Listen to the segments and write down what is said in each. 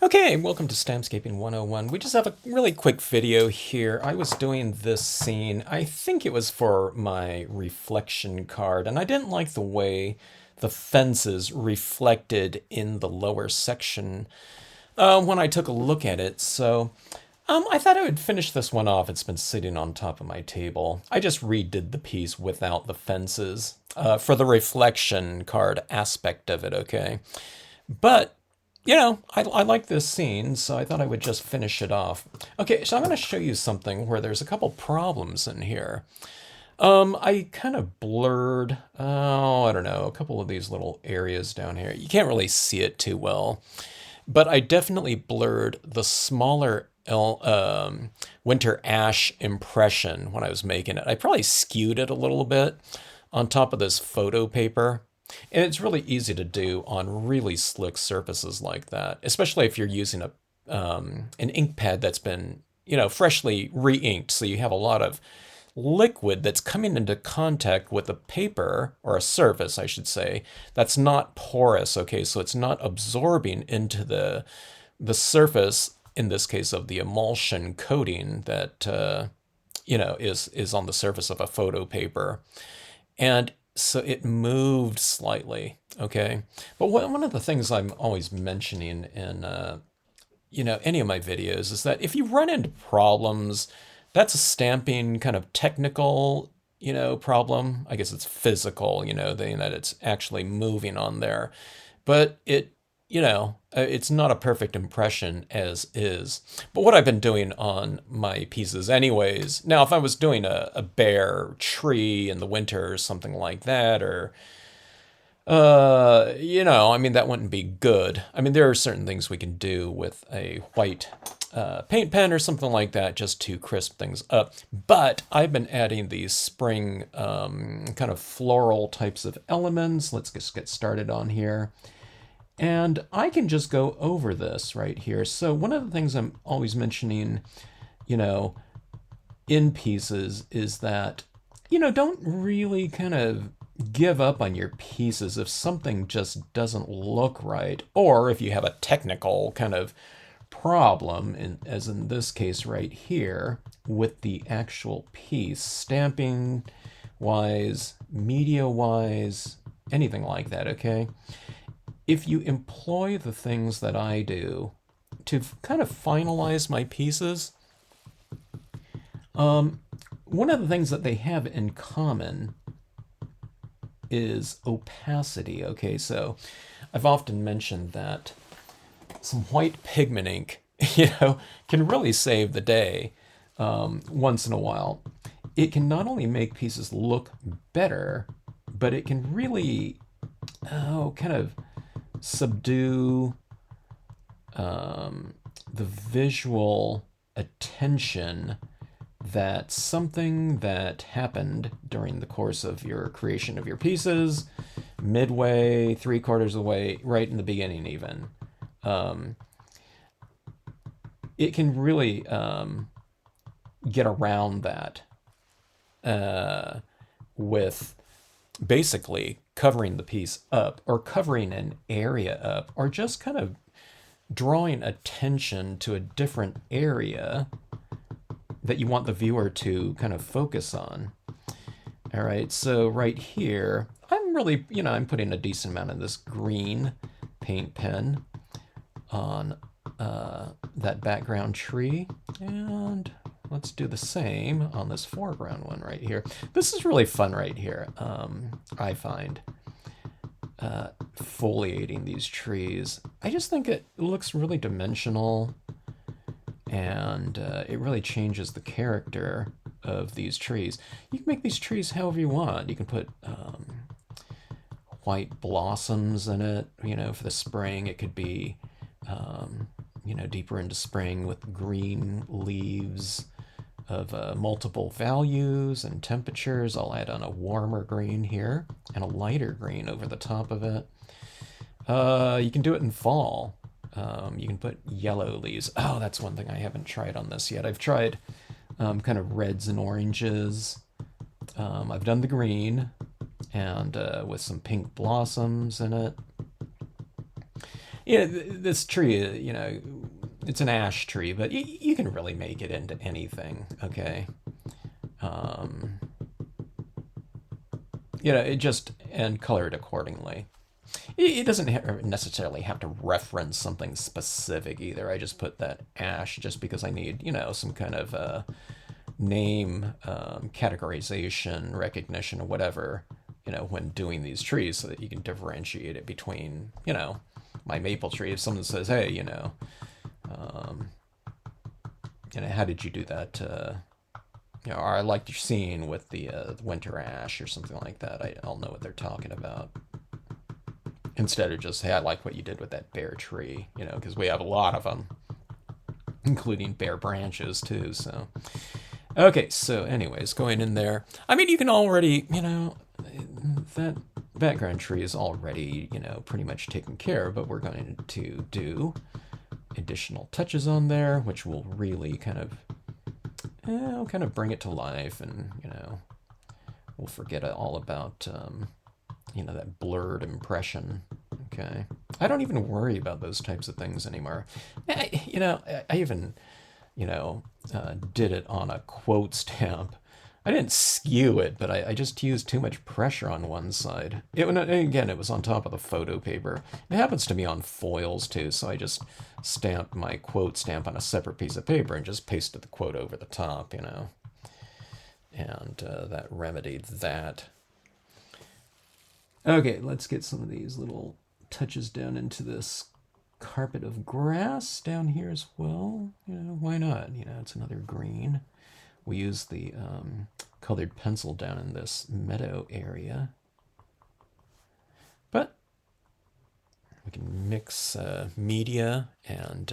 Okay, welcome to Stampscaping 101. We just have a really quick video here. I was doing this scene, I think it was for my reflection card, and I didn't like the way the fences reflected in the lower section when I took a look at it. So I thought I would finish this one off. It's been sitting on top of my table. I just redid the piece without the fences for the reflection card aspect of it, okay? But I like this scene, so I thought I would just finish it off. Okay, so I'm going to show you something where there's a couple problems in here. I kind of blurred, I don't know, a couple of these little areas down here. You can't really see it too well, but I definitely blurred the smaller winter ash impression when I was making it. I probably skewed it a little bit on top of this photo paper. And it's really easy to do on really slick surfaces like that, especially if you're using an ink pad that's been, freshly re-inked. So you have a lot of liquid that's coming into contact with a paper, or a surface, I should say, that's not porous. Okay, so it's not absorbing into the surface, in this case of the emulsion coating that is on the surface of a photo paper. And so it moved slightly, okay? But one of the things I'm always mentioning in any of my videos is that if you run into problems, that's a stamping kind of technical, problem. I guess it's physical, that it's actually moving on there. But it's not a perfect impression as is. But what I've been doing on my pieces anyways, now if I was doing a bare tree in the winter or something like that, or I mean, that wouldn't be good. I mean, there are certain things we can do with a white paint pen or something like that just to crisp things up. But I've been adding these spring kind of floral types of elements. Let's just get started on here. And I can just go over this right here. So one of the things I'm always mentioning, you know, in pieces is that, don't really kind of give up on your pieces if something just doesn't look right, or if you have a technical kind of problem, as in this case right here, with the actual piece, stamping wise, media wise, anything like that, okay? If you employ the things that I do to kind of finalize my pieces, one of the things that they have in common is opacity. Okay, so I've often mentioned that some white pigment ink, can really save the day once in a while. It can not only make pieces look better, but it can really, kind of subdue the visual attention that something that happened during the course of your creation of your pieces, midway, three-quarters of the way, right in the beginning even, um, it can really get around that with basically covering the piece up, or covering an area up, or just kind of drawing attention to a different area that you want the viewer to kind of focus on. All right, so right here, I'm really, I'm putting a decent amount of this green paint pen on that background tree, and let's do the same on this foreground one right here. This is really fun right here, I find, foliating these trees. I just think it looks really dimensional, and it really changes the character of these trees. You can make these trees however you want. You can put white blossoms in it, for the spring. It could be, deeper into spring with green leaves of multiple values and temperatures. I'll add on a warmer green here and a lighter green over the top of it. You can do it in fall. You can put yellow leaves. Oh, that's one thing I haven't tried on this yet. I've tried kind of reds and oranges. I've done the green, and with some pink blossoms in it. Yeah, this tree, you know, it's an ash tree, but you can really make it into anything, okay? Um, you know, it just, and color it accordingly. It doesn't necessarily have to reference something specific either. I just put that ash just because I need, you know, some kind of name, categorization, recognition, or whatever, you know, when doing these trees so that you can differentiate it between, you know, my maple tree. If someone says, hey, um, how did you do that? You know, or I liked your scene with the winter ash or something like that. I'll know what they're talking about. Instead of just, hey, I like what you did with that bare tree, you know, because we have a lot of them, including bare branches too. So, okay, so anyways, going in there. I mean, you can already, you know, that background tree is already, you know, pretty much taken care of, but we're going to do additional touches on there, which will really kind of bring it to life, and, you know, we'll forget all about, you know, that blurred impression. Okay. I don't even worry about those types of things anymore. I even, did it on a quote stamp. I didn't skew it, but I just used too much pressure on one side. Again, it was on top of the photo paper. It happens to me on foils too, so I just stamped my quote stamp on a separate piece of paper and just pasted the quote over the top, you know. And that remedied that. Okay, let's get some of these little touches down into this carpet of grass down here as well. You know, why not? You know, it's another green. We use the colored pencil down in this meadow area. But we can mix media and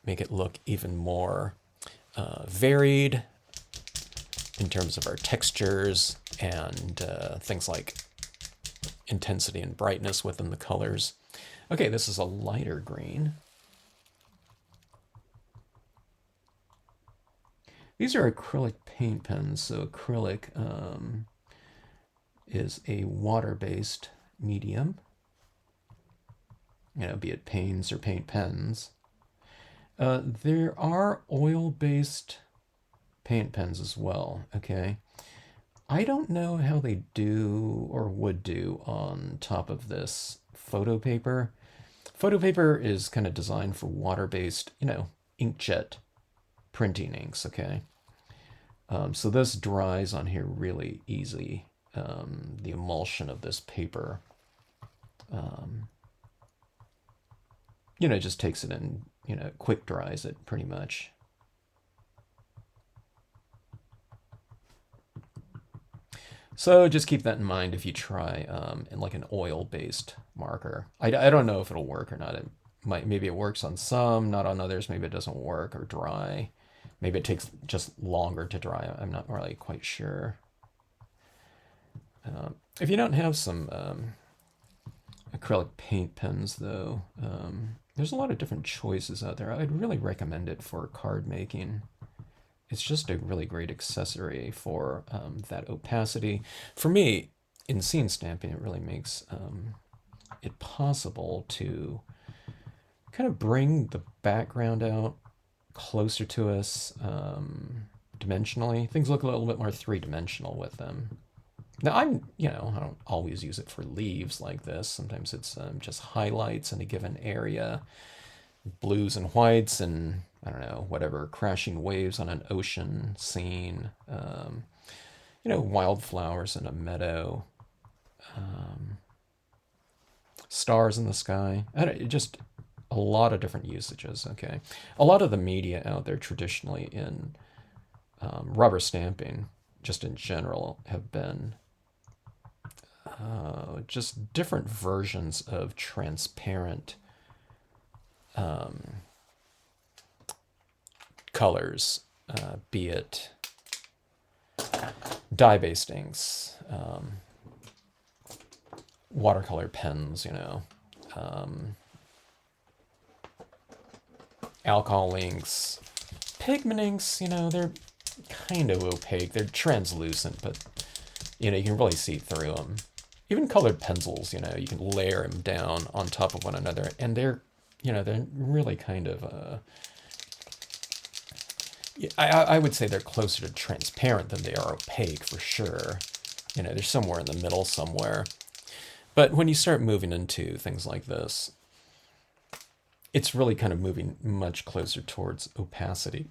make it look even more varied in terms of our textures and things like intensity and brightness within the colors. Okay, this is a lighter green. These are acrylic paint pens, so acrylic is a water-based medium, you know, be it paints or paint pens. There are oil-based paint pens as well, okay? I don't know how they do or would do on top of this photo paper. Photo paper is kind of designed for water-based, you know, inkjet printing inks, okay? So this dries on here really easy. The emulsion of this paper, you know, just takes it and, you know, quick dries it pretty much. So just keep that in mind if you try in like an oil-based marker. I don't know if it'll work or not. Maybe it works on some, not on others. Maybe it doesn't work or dry. Maybe it takes just longer to dry. I'm not really quite sure. If you don't have some acrylic paint pens, though, there's a lot of different choices out there. I'd really recommend it for card making. It's just a really great accessory for that opacity. For me, in scene stamping, it really makes it possible to kind of bring the background out closer to us dimensionally. Things look a little bit more three-dimensional with them. Now, I don't always use it for leaves like this. Sometimes it's just highlights in a given area, blues and whites, and I don't know, whatever, crashing waves on an ocean scene, wildflowers in a meadow, stars in the sky. Just a lot of different usages, okay? A lot of the media out there traditionally in rubber stamping, just in general, have been just different versions of transparent colors, be it dye-based inks, watercolor pens, alcohol inks, pigment inks, they're kind of opaque. They're translucent, but, you can really see through them. even colored pencils, you can layer them down on top of one another, and they're really kind of, I would say they're closer to transparent than they are opaque for sure. They're somewhere in the middle somewhere. But when you start moving into things like this, it's really kind of moving much closer towards opacity.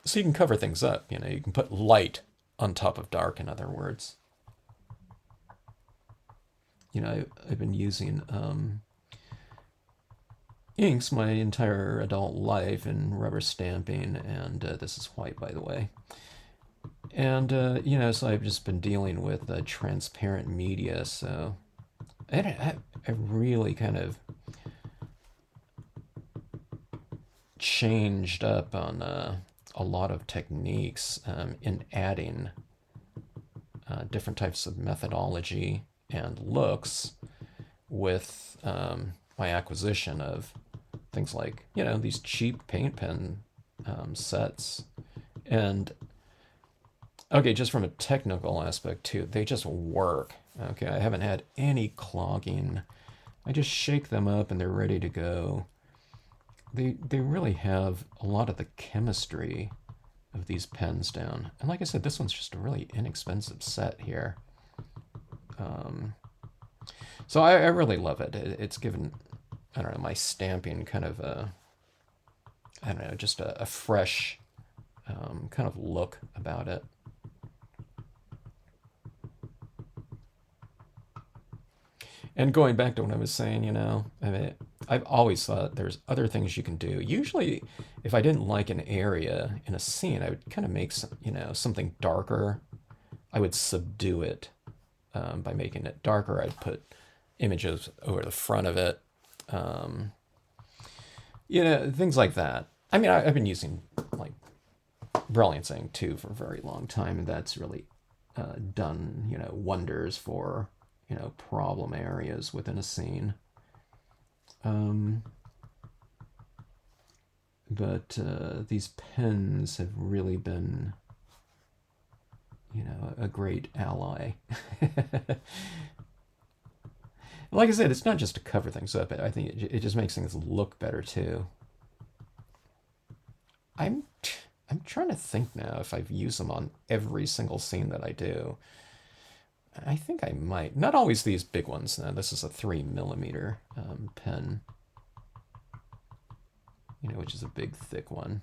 So you can cover things up, you can put light on top of dark, in other words. I've been using inks my entire adult life in rubber stamping, and this is white, by the way. And, so I've just been dealing with transparent media, so I really kind of changed up on a lot of techniques in adding different types of methodology and looks with my acquisition of things like, these cheap paint pen sets. And, okay, just from a technical aspect too, they just work. Okay, I haven't had any clogging. I just shake them up and they're ready to go. They really have a lot of the chemistry of these pens down. And like I said, this one's just a really inexpensive set here. So I really love it. It's given, I don't know, my stamping kind of I don't know, just a fresh kind of look about it. And going back to what I was saying, I mean, I've always thought there's other things you can do. Usually, if I didn't like an area in a scene, I would kind of make something darker. I would subdue it by making it darker. I'd put images over the front of it. Things like that. I mean, I've been using like Brilliance ink too for a very long time, and that's really done wonders for problem areas within a scene. But these pens have really been, a great ally. Like I said, it's not just to cover things up. I think it just makes things look better too. I'm trying to think now if I've used them on every single scene that I do. I think I might. Not always these big ones. Now, this is a 3mm pen, which is a big, thick one.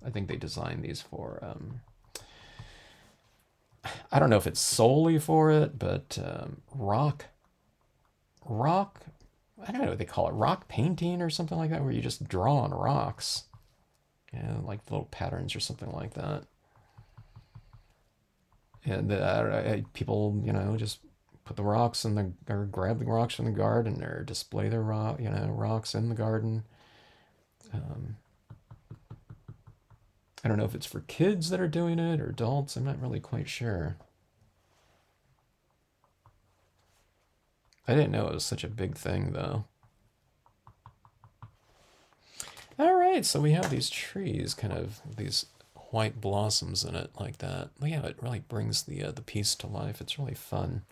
I think they designed these for, I don't know if it's solely for it, but rock, I don't know what they call it, rock painting or something like that, where you just draw on rocks, like little patterns or something like that. And people, just put the rocks or grab the rocks from the garden or display their rocks in the garden. I don't know if it's for kids that are doing it or adults. I'm not really quite sure. I didn't know it was such a big thing, though. All right, so we have these trees, kind of these white blossoms in it like that. Yeah, it really brings the piece to life. It's really fun.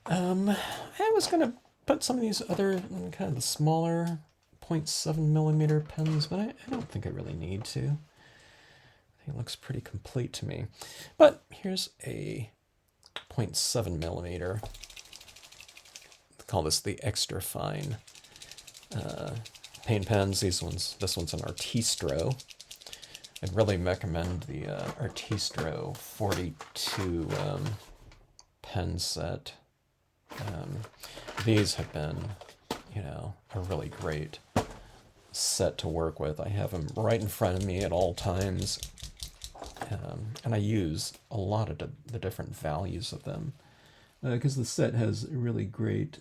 I was gonna put some of these other kind of the smaller 0.7mm pens, but I don't think I really need to. I think it looks pretty complete to me. But here's a 0.7mm. Call this the extra fine paint pens. This one's an Artistro. I'd really recommend the Artistro 42 pen set. These have been, a really great set to work with. I have them right in front of me at all times, and I use a lot of the different values of them because the set has a really great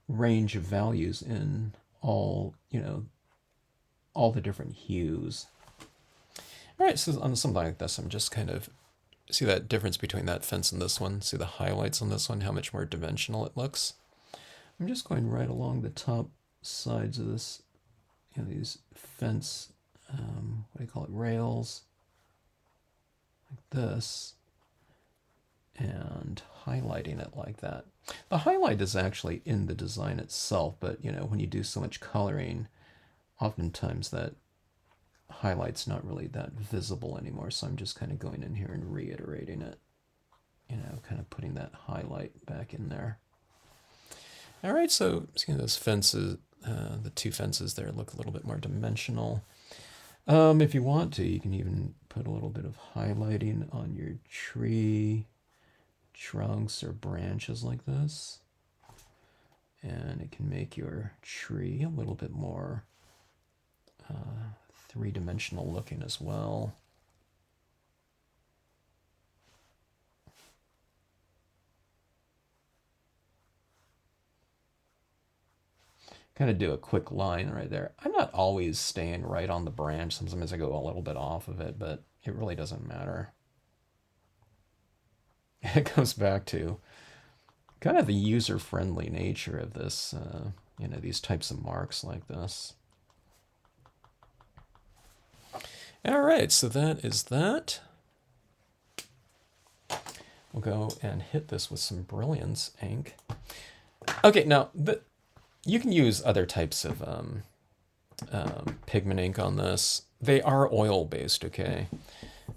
range of values in all the different hues. All right, so on something like this, I'm just kind of see that difference between that fence and this one. See the highlights on this one, how much more dimensional it looks. I'm just going right along the top sides of this, these fence, what do you call it, rails. like this, and highlighting it like that. The highlight is actually in the design itself, but you know, when you do so much coloring, oftentimes that highlight's not really that visible anymore, so I'm just kind of going in here and reiterating it, you know, kind of putting that highlight back in there. All right, so see those fences, the two fences there look a little bit more dimensional. If you want to, you can even put a little bit of highlighting on your tree trunks or branches like this. And it can make your tree a little bit more three-dimensional looking as well. Kind of do a quick line right there. I'm not always staying right on the branch. Sometimes I go a little bit off of it, but it really doesn't matter. It goes back to kind of the user-friendly nature of this, you know, these types of marks like this. All right, so that is that. We'll go and hit this with some Brilliance ink. Okay, now you can use other types of pigment ink on this. They are oil-based, okay?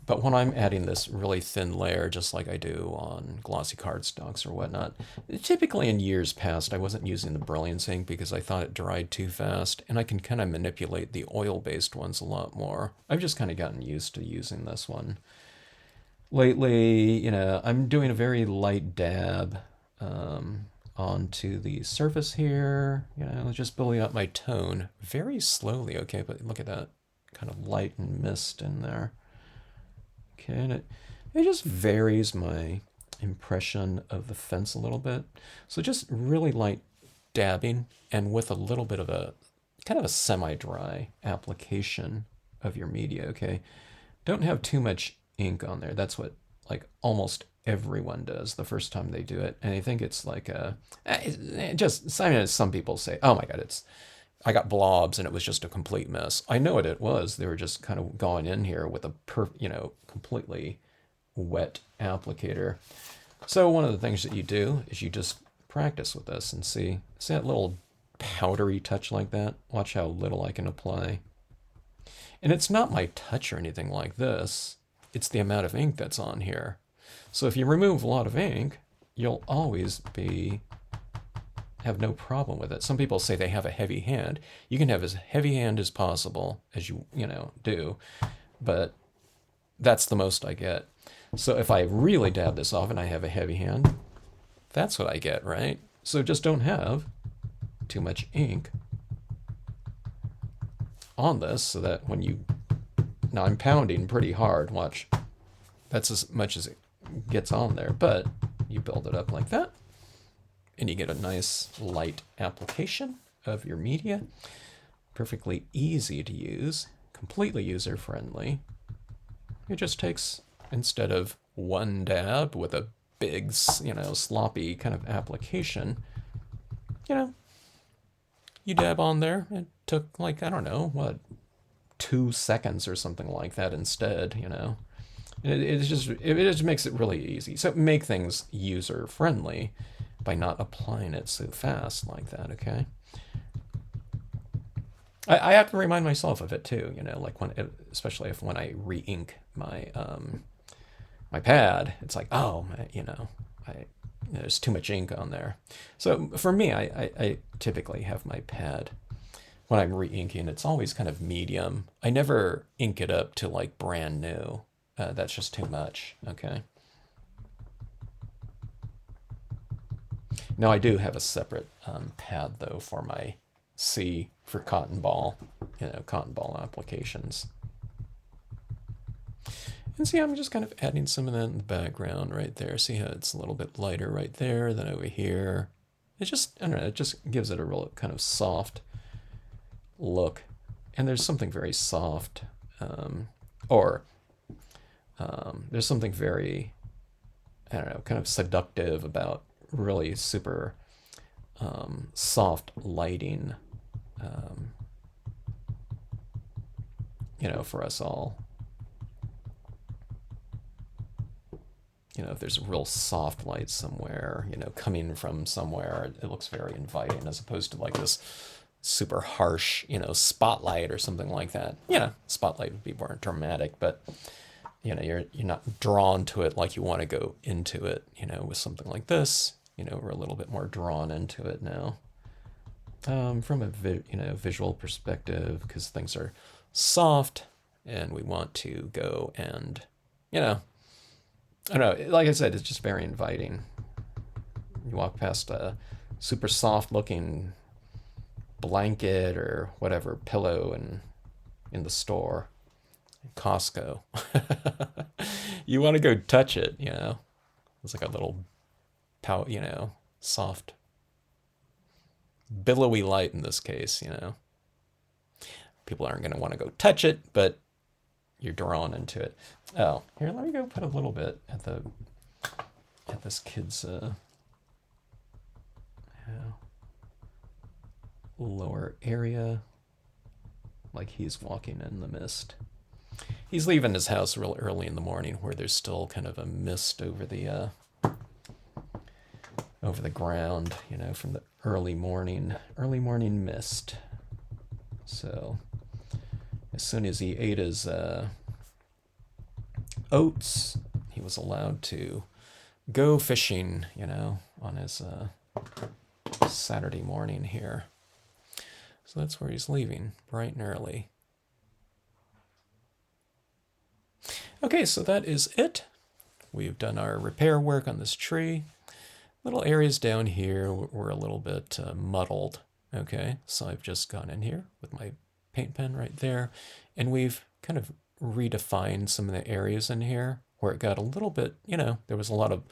But when I'm adding this really thin layer, just like I do on glossy cardstocks or whatnot, typically in years past, I wasn't using the Brilliance ink because I thought it dried too fast, and I can kind of manipulate the oil-based ones a lot more. I've just kind of gotten used to using this one. Lately, you know, I'm doing a very light dab onto the surface here, you know, just building up my tone very slowly, okay? But look at that kind of light and mist in there. Okay, and it just varies my impression of the fence a little bit. So just really light dabbing and with a little bit of a kind of a semi-dry application of your media, okay? Don't have too much ink on there. That's what like almost everyone does the first time they do it. And I think it's like some people say, oh my God, I got blobs and it was just a complete mess. I know what it was. They were just kind of going in here with a completely wet applicator. So one of the things that you do is you just practice with this and see that little powdery touch like that? Watch how little I can apply. And it's not my touch or anything like this. It's the amount of ink that's on here. So if you remove a lot of ink, you'll always have no problem with it. Some people say they have a heavy hand. You can have as heavy hand as possible as you do, but that's the most I get. So if I really dab this off and I have a heavy hand, that's what I get, right? So just don't have too much ink on this so that when you, now I'm pounding pretty hard, watch, that's as much as it gets on there, but you build it up like that and you get a nice light application of your media. Perfectly easy to use, completely user-friendly. It just takes, instead of one dab with a big, sloppy kind of application, you dab on there. It took like, I don't know, 2 seconds or something like that instead, It just makes it really easy. So make things user-friendly by not applying it so fast like that, okay? I have to remind myself of it too, like especially when I re-ink my my pad, it's like, oh, there's too much ink on there. So for me, I typically have my pad when I'm re-inking, it's always kind of medium. I never ink it up to like brand new. That's just too much, okay? Now I do have a separate pad though for my C for cotton ball, cotton ball applications. And see, I'm just kind of adding some of that in the background right there. See how it's a little bit lighter right there than over here. It just, I don't know, it just gives it a real kind of soft look. And there's something very soft, there's something very, I don't know, kind of seductive about really super soft lighting, for us all. you know, if there's a real soft light somewhere, you know, coming from somewhere, it looks very inviting as opposed to like this super harsh, you know, spotlight or something like that. Yeah, spotlight would be more dramatic, but you know, you're not drawn to it like you want to go into it. You know, with something like this, you know, we're a little bit more drawn into it now. From a visual perspective, because things are soft, and we want to go and, you know, I don't know. Like I said, it's just very inviting. You walk past a super soft looking blanket or whatever pillow in the store, Costco. You want to go touch it, you know. It's like a little you know, soft billowy light in this case, you know. People aren't going to want to go touch it, but you're drawn into it. Oh, here, let me go put a little bit at this kid's lower area, like he's walking in the mist. He's leaving his house real early in the morning, where there's still kind of a mist over the ground, you know, from the early morning mist. So as soon as he ate his oats, he was allowed to go fishing, you know, on his Saturday morning here. So that's where he's leaving, bright and early. Okay, so that is it. We've done our repair work on this tree. Little areas down here were a little bit muddled. Okay, so I've just gone in here with my paint pen right there, and we've kind of redefined some of the areas in here where it got a little bit, you know, there was a lot of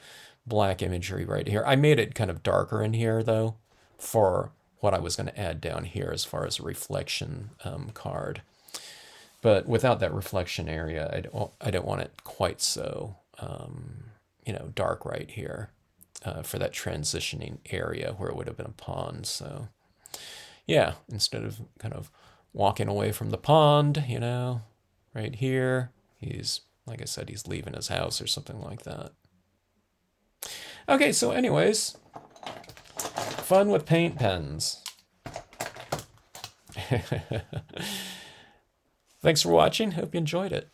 black imagery right here. I made it kind of darker in here, though, for what I was going to add down here as far as a reflection card. But without that reflection area, I don't want it quite so, you know, dark right here for that transitioning area where it would have been a pond. So, yeah, instead of kind of walking away from the pond, you know, right here, he's, like I said, he's leaving his house or something like that. Okay, so anyways, fun with paint pens. Thanks for watching. Hope you enjoyed it.